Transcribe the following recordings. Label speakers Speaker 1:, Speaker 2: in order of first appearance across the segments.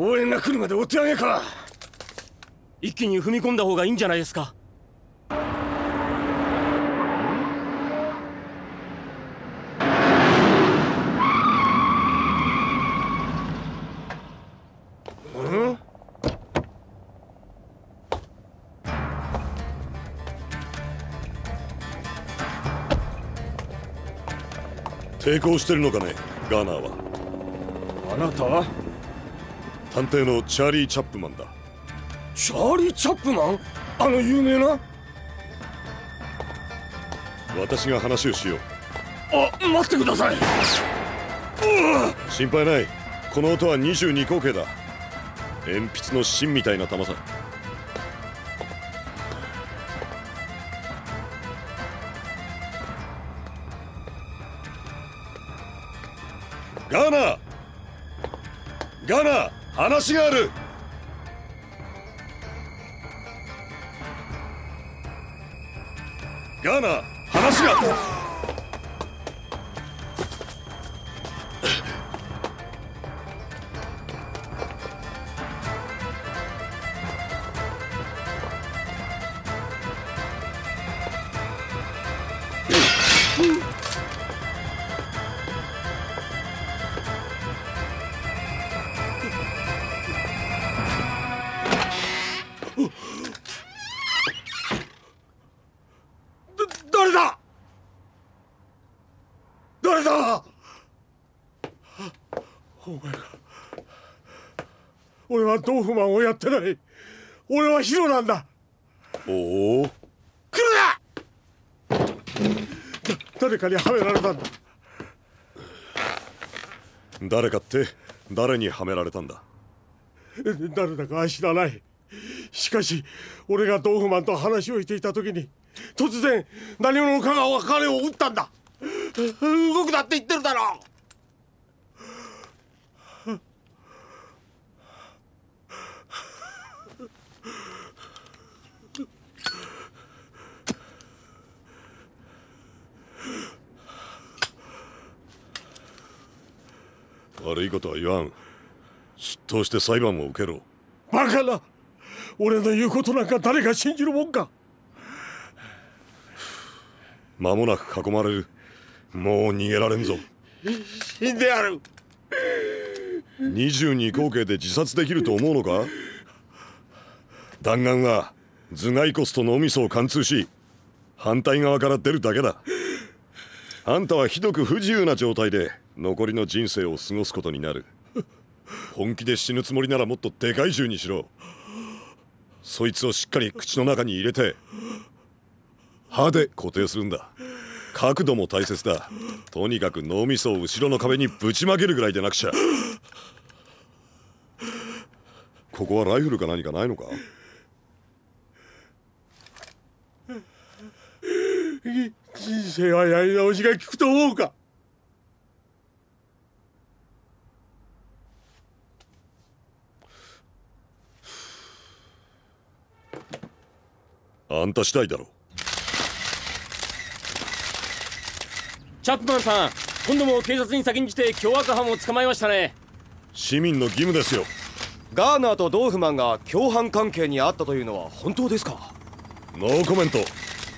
Speaker 1: 応援が来るまでお手上げか。
Speaker 2: 一気に踏み込んだ方がいいんじゃないですか。
Speaker 3: 抵抗してるのかね、ガーナーは。
Speaker 1: あなたは
Speaker 3: 探偵のチャーリー・チャップマンだ。
Speaker 1: チャーリー・チャップマン、あの有名な。
Speaker 3: 私が話をしよう。
Speaker 1: 待ってください。
Speaker 3: 心配ない。この音は22口径だ。鉛筆の芯みたいな弾さ。ガーナー、ガーナー、話がある。ガーナー、話が。
Speaker 1: 誰だ誰だ。お前が。俺はドーフマンをやってない。俺はヒロなんだ。
Speaker 3: おお、
Speaker 1: 来るな。誰かにはめられたんだ。
Speaker 3: 誰かって誰にはめられたんだ。
Speaker 1: 誰だかは知らない。しかし俺がドーフマンと話をしていた時に突然何者かが彼を撃ったんだ。動くなって言ってるだろう。
Speaker 3: 悪いことは言わん。出頭して裁判を受けろ。
Speaker 1: バカな。俺の言うことなんか誰が信じるもんか。
Speaker 3: 間もなく囲まれる。もう逃げられんぞ。
Speaker 1: 死んでやる。
Speaker 3: 22口径で自殺できると思うのか。弾丸は頭蓋骨と脳みそを貫通し反対側から出るだけだ。あんたはひどく不自由な状態で残りの人生を過ごすことになる。本気で死ぬつもりならもっとでかい銃にしろ。そいつをしっかり口の中に入れて歯で固定するんだ。角度も大切だ。とにかく脳みそを後ろの壁にぶちまけるぐらいでなくちゃ。ここはライフルか何かないのか。
Speaker 1: 人生はやり直しが効くと思うか。
Speaker 3: あんた次第だろ。
Speaker 2: チャップマンさん、今度も警察に先んじて凶悪犯を捕まえましたね。
Speaker 3: 市民の義務ですよ。
Speaker 4: ガーナーとドーフマンが共犯関係にあったというのは本当ですか。
Speaker 3: ノーコメント。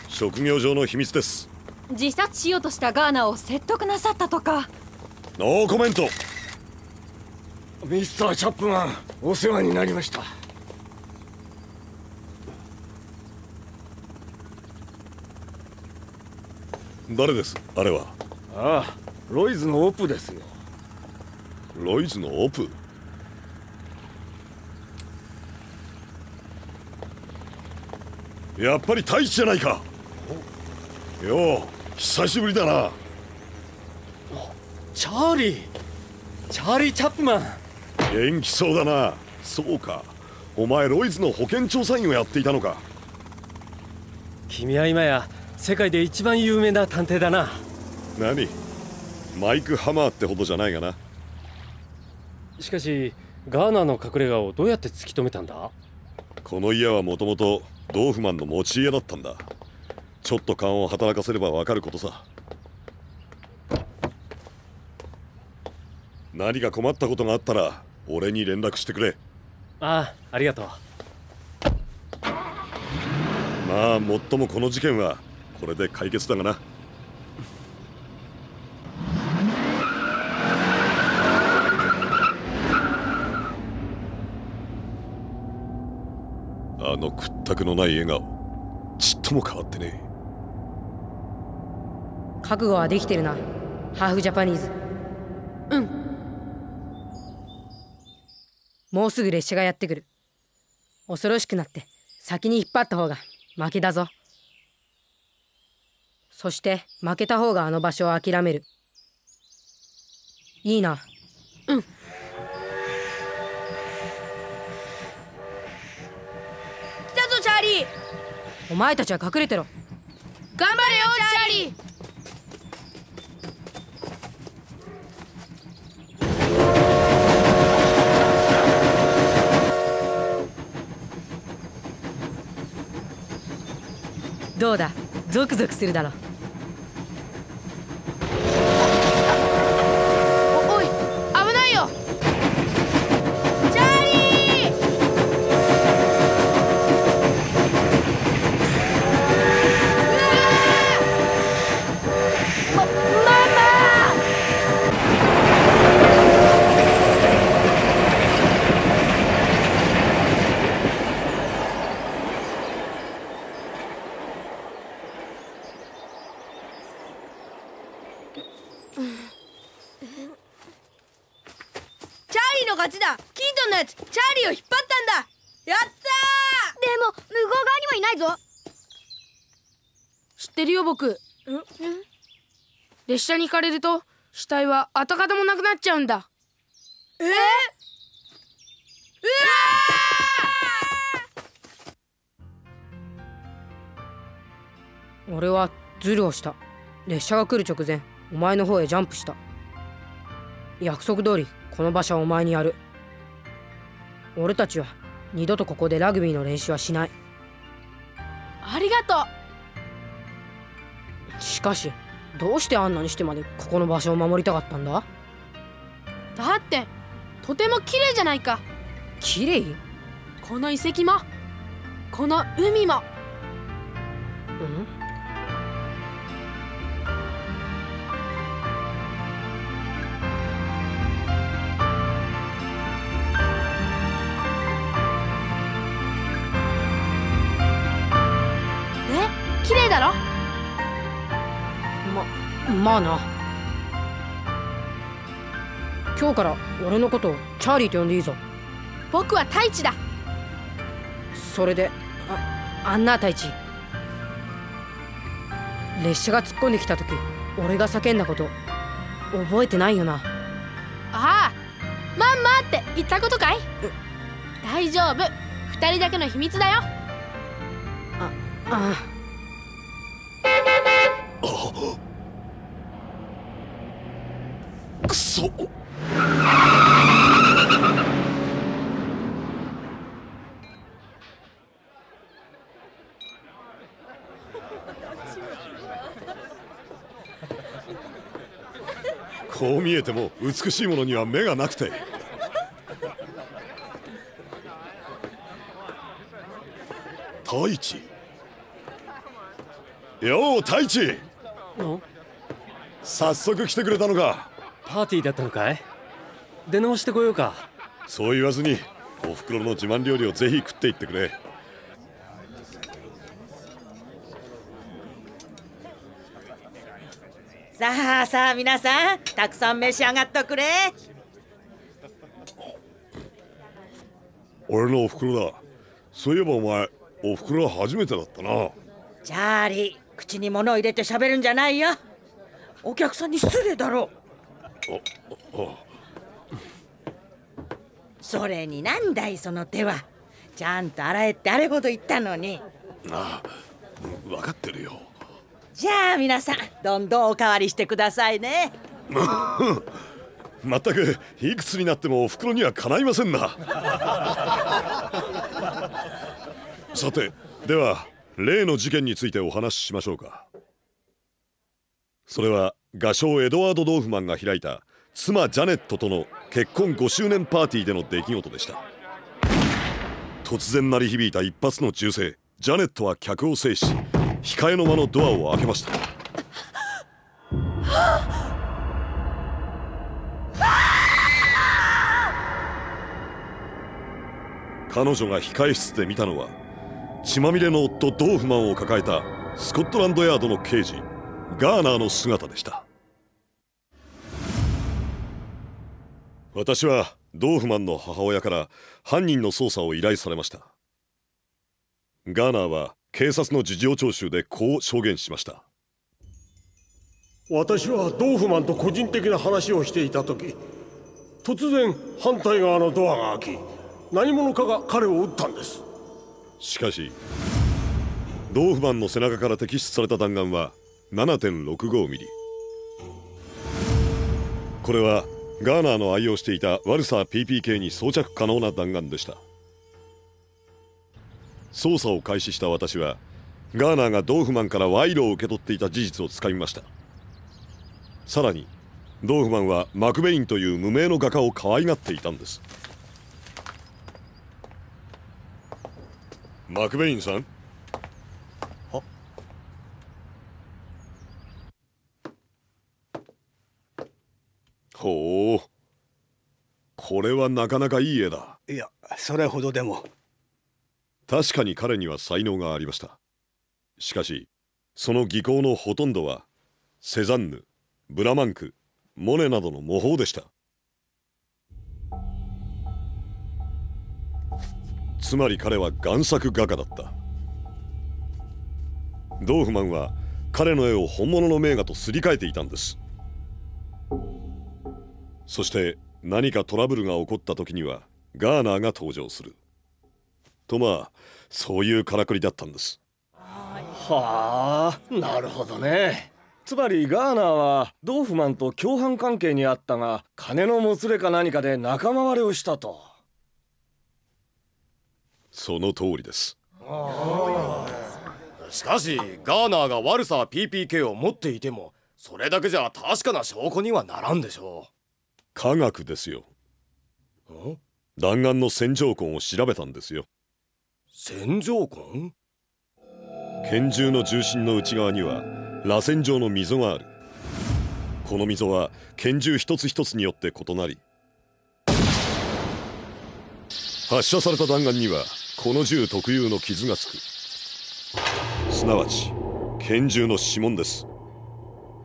Speaker 3: 職業上の秘密です。
Speaker 5: 自殺しようとしたガーナを説得なさったとか。
Speaker 3: ノーコメント。
Speaker 1: ミスター・チャップマン、お世話になりました。
Speaker 3: 誰ですあれは。
Speaker 1: ああ、ロイズのオプですよ。
Speaker 3: ロイズのオプ。やっぱり太一じゃないか。よう久しぶりだな。
Speaker 2: チャーリーチャップマン。
Speaker 3: 元気そうだな。そうか、お前ロイズの保険調査員をやっていたのか。
Speaker 2: 君は今や世界で一番有名な探偵だな。
Speaker 3: 何、マイク・ハマーってほどじゃないがな。
Speaker 2: しかしガーナーの隠れ家をどうやって突き止めたんだ。
Speaker 3: この家はもともとドーフマンの持ち家だったんだ。ちょっと勘を働かせればわかることさ。何か困ったことがあったら俺に連絡してくれ。
Speaker 2: ああ、ありがとう。
Speaker 3: まあもっともこの事件はこれで解決だがな。あの屈託のない笑顔、ちっとも変わってねえ。
Speaker 6: 覚悟はできてるな、ハーフジャパニーズ。
Speaker 7: うん。
Speaker 6: もうすぐ列車がやってくる。恐ろしくなって先に引っ張った方が負けだぞ。そして負けた方があの場所を諦める。いいな。
Speaker 7: うん。来たぞチャーリー。
Speaker 6: お前たちは隠れてろ。
Speaker 7: 頑張れよチャーリー。
Speaker 6: どうだ、ゾクゾクするだろ。
Speaker 7: おい、危ないよチャーリー。ママ。チャーリーの勝ちだ。キートンのやつチャーリーを引っ張ったんだ。やったー。でも向こう側にはいないぞ。知ってるよ僕。列車に行かれると死体は跡形もなくなっちゃうんだ。うわ
Speaker 6: ー！俺はズルをした。列車が来る直前、お前の方へジャンプした。約束通りこの場所はお前にやる。俺たちは二度とここでラグビーの練習はしない。
Speaker 7: ありがとう。
Speaker 6: しかしどうしてあんなにしてまでここの場所を守りたかったんだ？
Speaker 7: だってとても綺麗じゃないか。
Speaker 6: 綺麗？
Speaker 7: この遺跡もこの海も。綺麗だろ。
Speaker 6: まあな。今日から俺のことをチャーリーと呼んでいいぞ。
Speaker 7: 僕は太一だ。
Speaker 6: それであんな太一、列車が突っ込んできた時俺が叫んだこと覚えてないよな。
Speaker 7: ああ、マンマって言ったことかい？大丈夫、二人だけの秘密だよ。
Speaker 3: くそ。こう見えても美しいものには目がなくて。太一よう太一、早速来てくれたのか。
Speaker 2: パーティーだったのかい？出直してこようか。
Speaker 3: そう言わずにおふくろの自慢料理をぜひ食っていってくれ。
Speaker 8: さあさあ皆さん、たくさん召し上がっとくれ。
Speaker 3: 俺のおふくろだ。そういえばお前おふくろは初めてだったな。
Speaker 8: チャーリー、口に物を入れて喋るんじゃないよ。お客さんに失礼だろ。それになんだいその手は。ちゃんと洗えってあれほど言ったのに。
Speaker 3: ああ、分かってるよ。
Speaker 8: じゃあ皆さんどんどんおかわりしてくださいね。
Speaker 3: まったくいくつになってもおふくろにはかないませんな。さてでは例の事件についてお話ししましょうか。それは画商エドワード・ドーフマンが開いた妻ジャネットとの結婚5周年パーティーでの出来事でした。突然鳴り響いた一発の銃声、ジャネットは客を制し、控えの間のドアを開けました。彼女が控え室で見たのは、血まみれの夫ドーフマンを抱えたスコットランドヤードの刑事ガーナーの姿でした。私はドーフマンの母親から犯人の捜査を依頼されました。ガーナーは警察の事情聴取でこう証言しました。
Speaker 1: 私はドーフマンと個人的な話をしていた時、突然反対側のドアが開き、何者かが彼を撃ったんです。
Speaker 3: しかしドーフマンの背中から摘出された弾丸は 7.65 ミリ。これはガーナーの愛用していたワルサー PPK に装着可能な弾丸でした。捜査を開始した私はガーナーがドーフマンから賄賂を受け取っていた事実をつかみました。さらにドーフマンはマクベインという無名の画家を可愛がっていたんです。マクベインさん。ほう、これはなかなかいい絵だ。
Speaker 9: いや、それほどでも。
Speaker 3: 確かに彼には才能がありました。しかしその技巧のほとんどはセザンヌ、ブラマンク、モネなどの模倣でした。つまり彼は贋作画家だった。ドーフマンは彼の絵を本物の名画とすり替えていたんです。そして何かトラブルが起こった時にはガーナーが登場すると、まあそういうからくりだったんです。
Speaker 4: はあ、なるほどね。つまりガーナーはドーフマンと共犯関係にあったが、金のもつれか何かで仲間割れをしたと。
Speaker 3: その通りです。
Speaker 4: しかしガーナーがワルサー PPK を持っていても、それだけじゃ確かな証拠にはならんでしょう。
Speaker 3: 科学ですよ。弾丸の線条痕を調べたんですよ。
Speaker 4: 線条痕？
Speaker 3: 拳銃の重心の内側には螺旋状の溝がある。この溝は拳銃一つ一つによって異なり、発射された弾丸にはこの銃特有の傷がつく。すなわち拳銃の指紋です。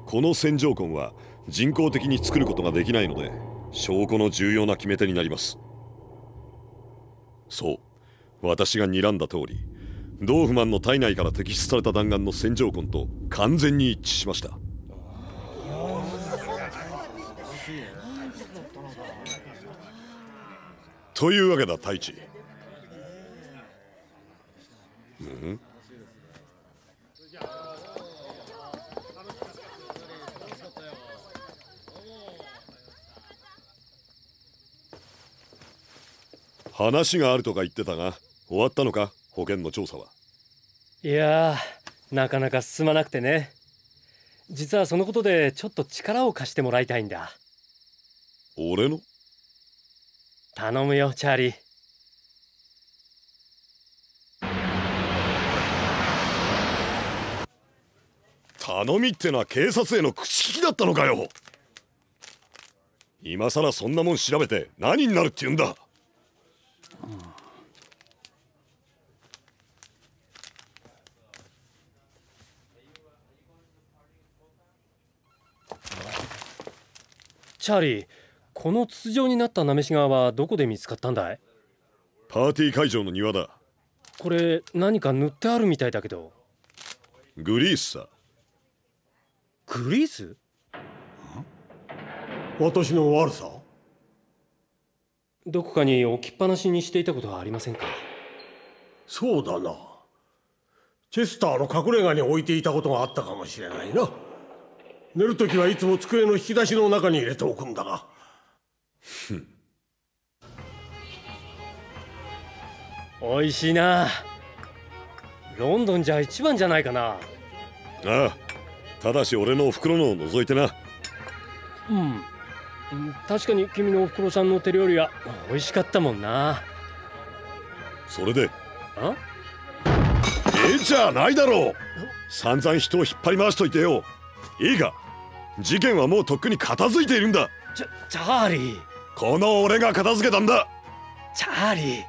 Speaker 3: この線条痕は人工的に作ることができないので、証拠の重要な決め手になります。そう、私が睨んだ通り、ドーフマンの体内から摘出された弾丸の線条痕と完全に一致しました。というわけだ、太一。話があるとか言ってたが、終わったのか、保険の調査は。
Speaker 2: いやー、なかなか進まなくてね。実はそのことでちょっと力を貸してもらいたいんだ。
Speaker 3: 俺の？
Speaker 2: 頼むよ、チャーリー。
Speaker 3: 頼みってのは警察への口利きだったのかよ。今さらそんなもん調べて何になるって言うんだ。
Speaker 2: チャーリー、この筒状になったなめし革はどこで見つかったんだい？
Speaker 3: パーティー会場の庭だ。
Speaker 2: これ何か塗ってあるみたいだけど。
Speaker 3: グリースさ。
Speaker 2: グリース？
Speaker 1: 私の悪さ？
Speaker 2: どこかに置きっぱなしにしていたことはありませんか？
Speaker 1: そうだな。チェスターの隠れ家に置いていたことがあったかもしれないな。寝るときはいつも机の引き出しの中に入れておくんだが。
Speaker 2: おいしいな。ロンドンじゃ一番じゃないかな。
Speaker 3: ああ、ただし俺のお袋のを除いてな。
Speaker 2: 確かに君のおふくろさんの手料理は美味しかったもんな。
Speaker 3: それで
Speaker 2: あ
Speaker 3: じゃないだろう。散々人を引っ張り回しといてよ。いいか、事件はもうとっくに片付いているんだ。
Speaker 2: チャーリー。
Speaker 3: この俺が片付けたんだ。
Speaker 2: チャーリー。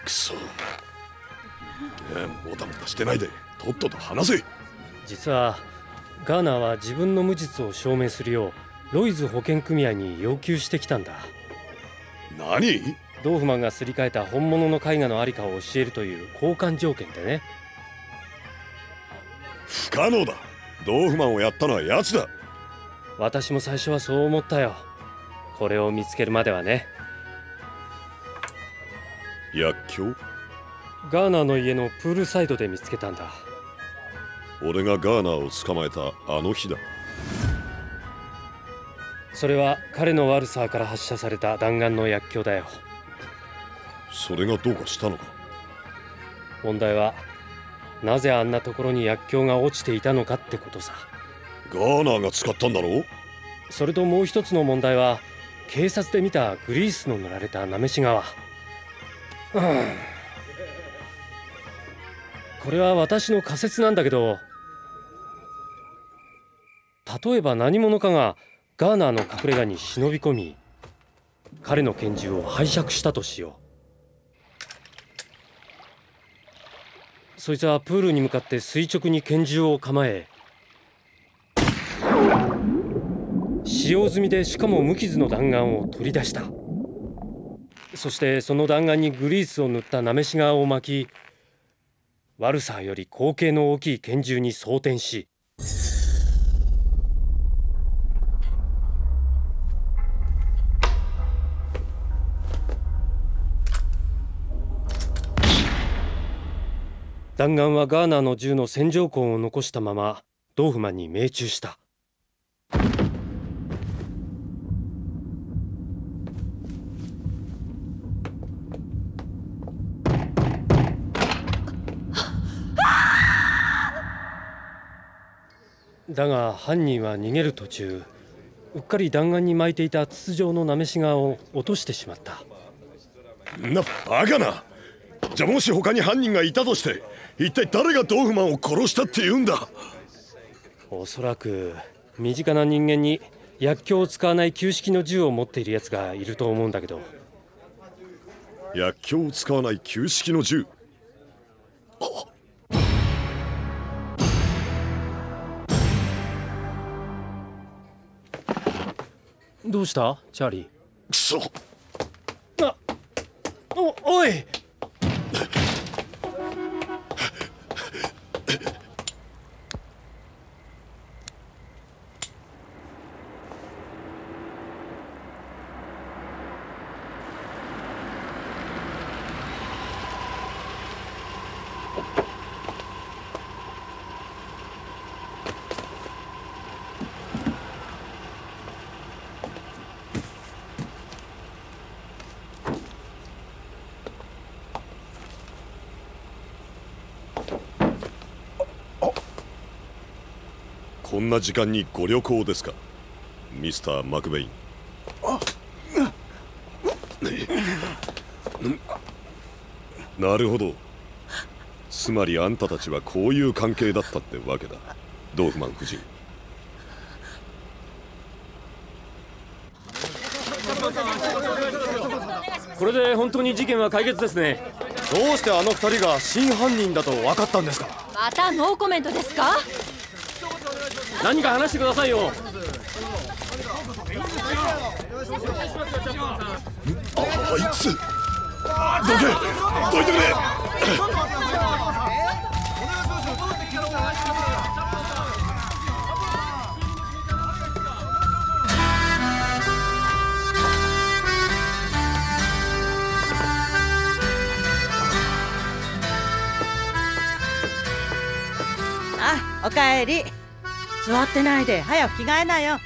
Speaker 3: くそ、もたもたしてないでとっとと話せ。
Speaker 2: 実はガーナーは自分の無実を証明するようロイズ保険組合に要求してきたんだ。
Speaker 3: 何？
Speaker 2: ドーフマンがすり替えた本物の絵画のありかを教えるという交換条件でね。
Speaker 3: 不可能だ。ドーフマンをやったのは奴だ。
Speaker 2: 私も最初はそう思ったよ。これを見つけるまではね。
Speaker 3: 薬莢？
Speaker 2: ガーナーの家のプールサイドで見つけたんだ。
Speaker 3: 俺がガーナーを捕まえたあの日だ。
Speaker 2: それは彼のワルサーから発射された弾丸の薬莢だよ。
Speaker 3: それがどうかしたのか？
Speaker 2: 問題はなぜあんなところに薬莢が落ちていたのかってことさ。
Speaker 3: ガーナーが使ったんだろう？
Speaker 2: それともう一つの問題は警察で見たグリースの塗られたなめし革。これは私の仮説なんだけど、例えば何者かがガーナーの隠れ家に忍び込み彼の拳銃を拝借したとしよう。そいつはプールに向かって垂直に拳銃を構え、使用済みでしかも無傷の弾丸を取り出した。そしてその弾丸にグリースを塗ったなめし革を巻き、ワルサーより口径の大きい拳銃に装填し、弾丸はガーナーの銃の線条痕を残したままドーフマンに命中した。だが犯人は逃げる途中、うっかり弾丸に巻いていた筒状のなめし革を落としてしまった。
Speaker 3: バカな。じゃあもし他に犯人がいたとして、一体誰がドーフマンを殺したって言うんだ？
Speaker 2: おそらく身近な人間に薬莢を使わない旧式の銃を持っているやつがいると思うんだけど。
Speaker 3: 薬莢を使わない旧式の銃？
Speaker 2: どうしたチャーリー？
Speaker 3: くそ。
Speaker 2: おい。
Speaker 3: こんな時間にご旅行ですか、ミスター・マクベイン。なるほど。つまりあんたたちはこういう関係だったってわけだ、ドーフマン夫人。
Speaker 2: これで本当に事件は解決ですね。
Speaker 4: どうしてあの二人が真犯人だと分かったんですか？
Speaker 5: またノーコメントですか？
Speaker 2: 何か話してくださいよ。
Speaker 3: あいつどいてくれ。
Speaker 8: あ、おかえり。座ってないで早く着替えなよ。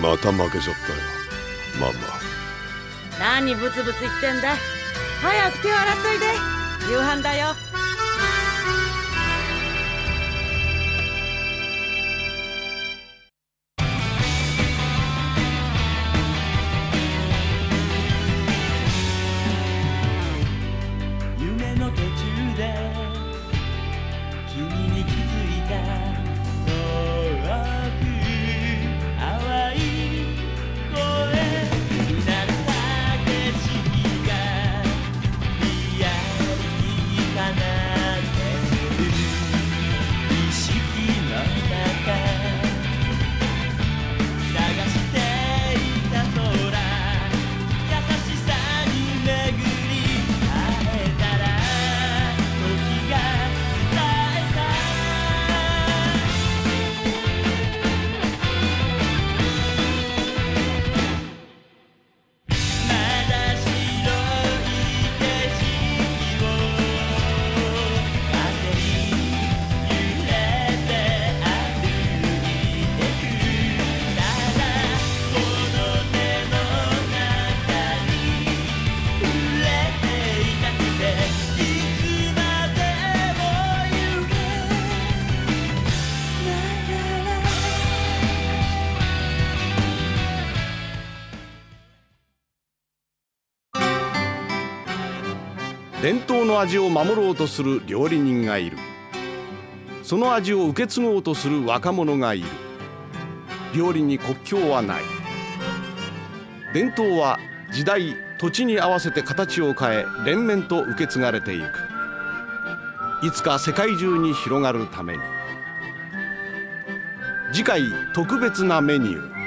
Speaker 3: また負けちゃったよママ。
Speaker 8: 何ブツブツ言ってんだ。早く手を洗っといで。夕飯だよ。
Speaker 10: 夢の途中で君に気づいた。遠く淡い声になるた景色がリアリティかなってる意識の中探していた空、優しさに巡り会えたら時が伝えた。まだ白い景色を風に揺れて歩いてく。ただこの手の中に触れていたくて、いつまでも夢ながら。
Speaker 11: 伝統の味を守ろうとする料理人がいる。その味を受け継ごうとする若者がいる。料理に国境はない。伝統は時代土地に合わせて形を変え連綿と受け継がれていく。いつか世界中に広がるために。次回特別なメニュー。